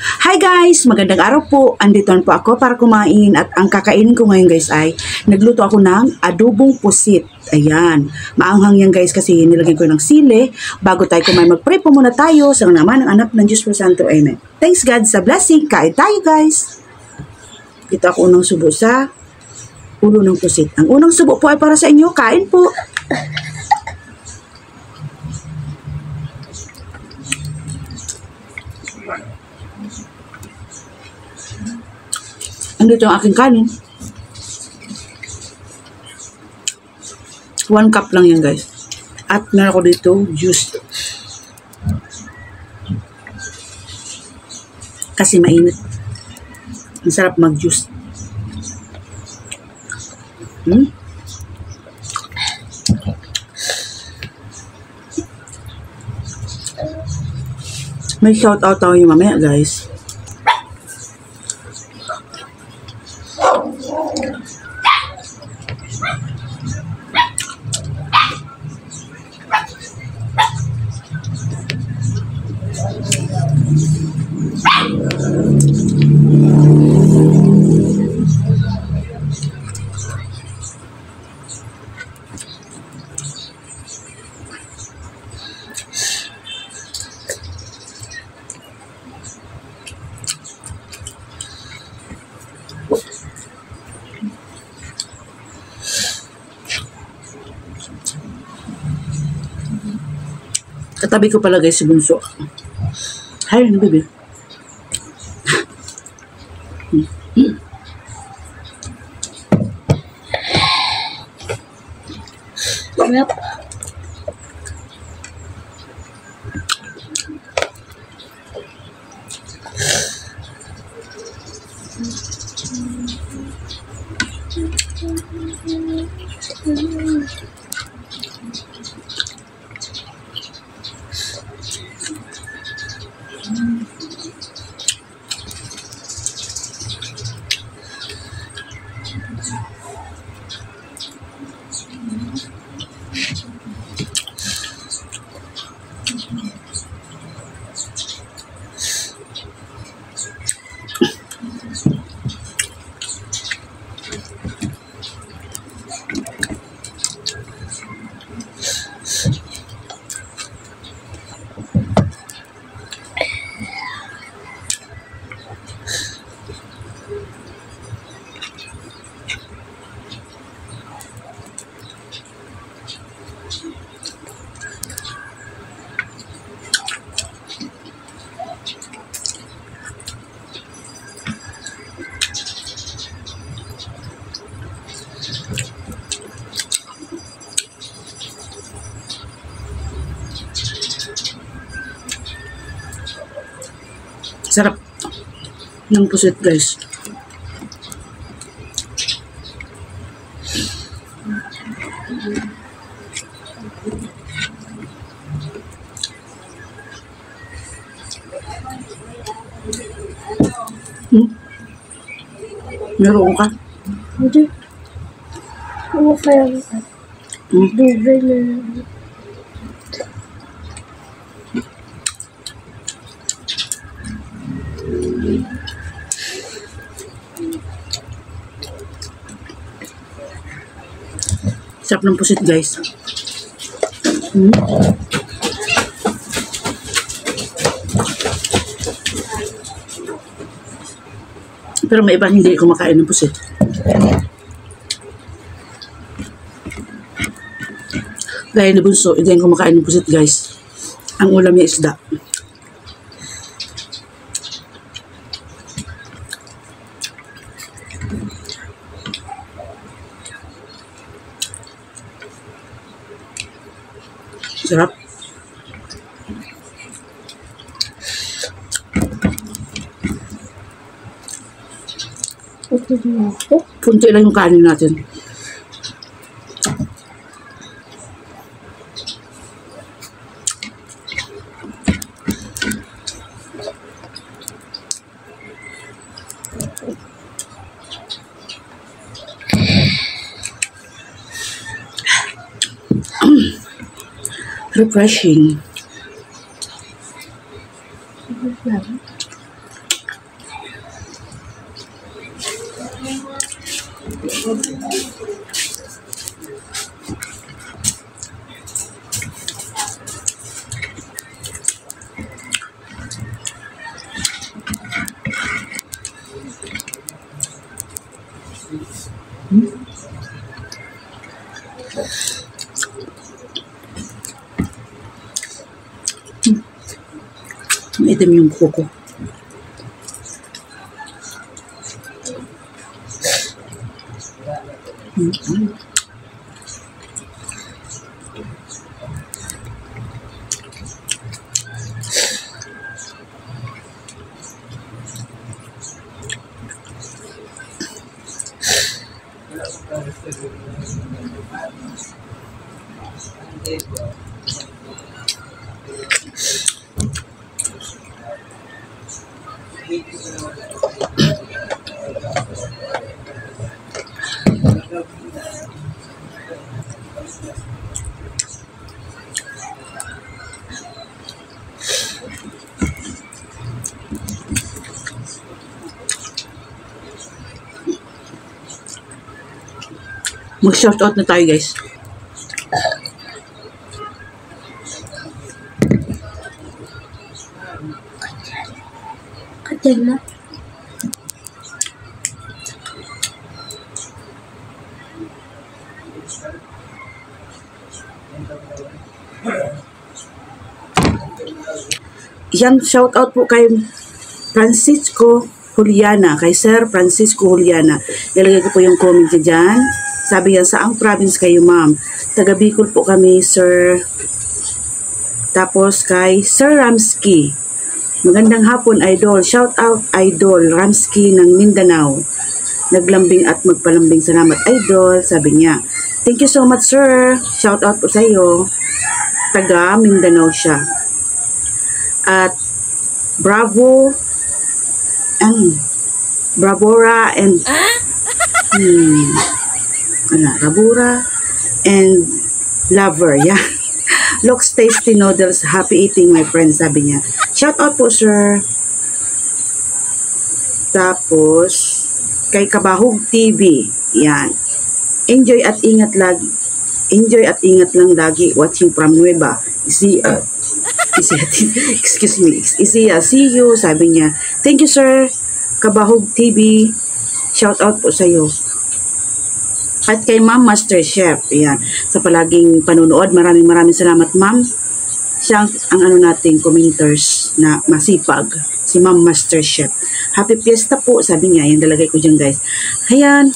Hi guys! Magandang araw po. Andito po ako para kumain at ang kakainin ko ngayon guys ay nagluto ako ng adobong pusit. Ayan. Maanghang yan guys kasi nilagyan ko ng sili. Bago tayo kumain, mag-pray po muna tayo sa naman ng anak ng Diyos po Santo. Amen. Thanks God sa blessing. Kain tayo guys! Ito ako unang subo sa ulo ng pusit. Ang unang subo po ay para sa inyo. Kain po! Andito ang aking kanin. 1 cup lang yan guys. At meron ako dito juice. Kasi mainit. Ang sarap mag-juice. May shout out tayo yung mamaya guys. Katabi ko pala guys si Bunso. Hi, ano baby? Yep. Sarap ng pusit guys. Meron ka? Hindi. Ano kaya ka? Dube na. Sarap ng pusit guys. Pero may iba hindi kumakain ng pusit. Gaya ni Bunso, hindi yan kumakain ng pusit guys. Ang ulam niya isda. Sarap. Kunti lang yung kanin natin. Refreshing. Maitim yung kuko. Mag-shoutout na tayo, guys. Katay na. Yan, shoutout po kay Francisco Juliana, kay Sir Francisco Juliana. Nilagay ko po yung comment niya dyan. Sabi niya, saang province kayo, ma'am? Taga Bicol po kami, sir. Tapos kay Sir Ramsky. Magandang hapon, idol. Shout out, idol. Ramsky ng Mindanao. Naglambing at magpalambing. Salamat, idol. Sabi niya. Thank you so much, sir. Shout out po sa iyo. Taga Mindanao siya. At Bravo and Bravora and Rabura and Lover, yeah. Looks tasty noodles, happy eating my friend, sabi niya. Shout out po, sir. Tapos kay Kabahog TV, yan. Enjoy at ingat lang lagi, watching from Nueva Ecija. Excuse me, Ecija, see you, sabi niya. Thank you, sir. Kabahog TV, shout out po sa iyo. At kay Ma'am Master Chef, yan, sa palaging panunood. Maraming salamat, ma'am. Siya ang nating commenters na masipag, si Ma'am Master Chef. Happy Fiesta po, sabi niya. Yan, dalagay ko dyan, guys. Ayan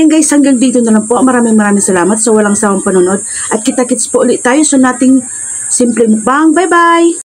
guys, hanggang dito na lang po. Maraming salamat sa walang sawang panunood. At kita-kits po ulit tayo sa nating simple mukbang. Bye-bye!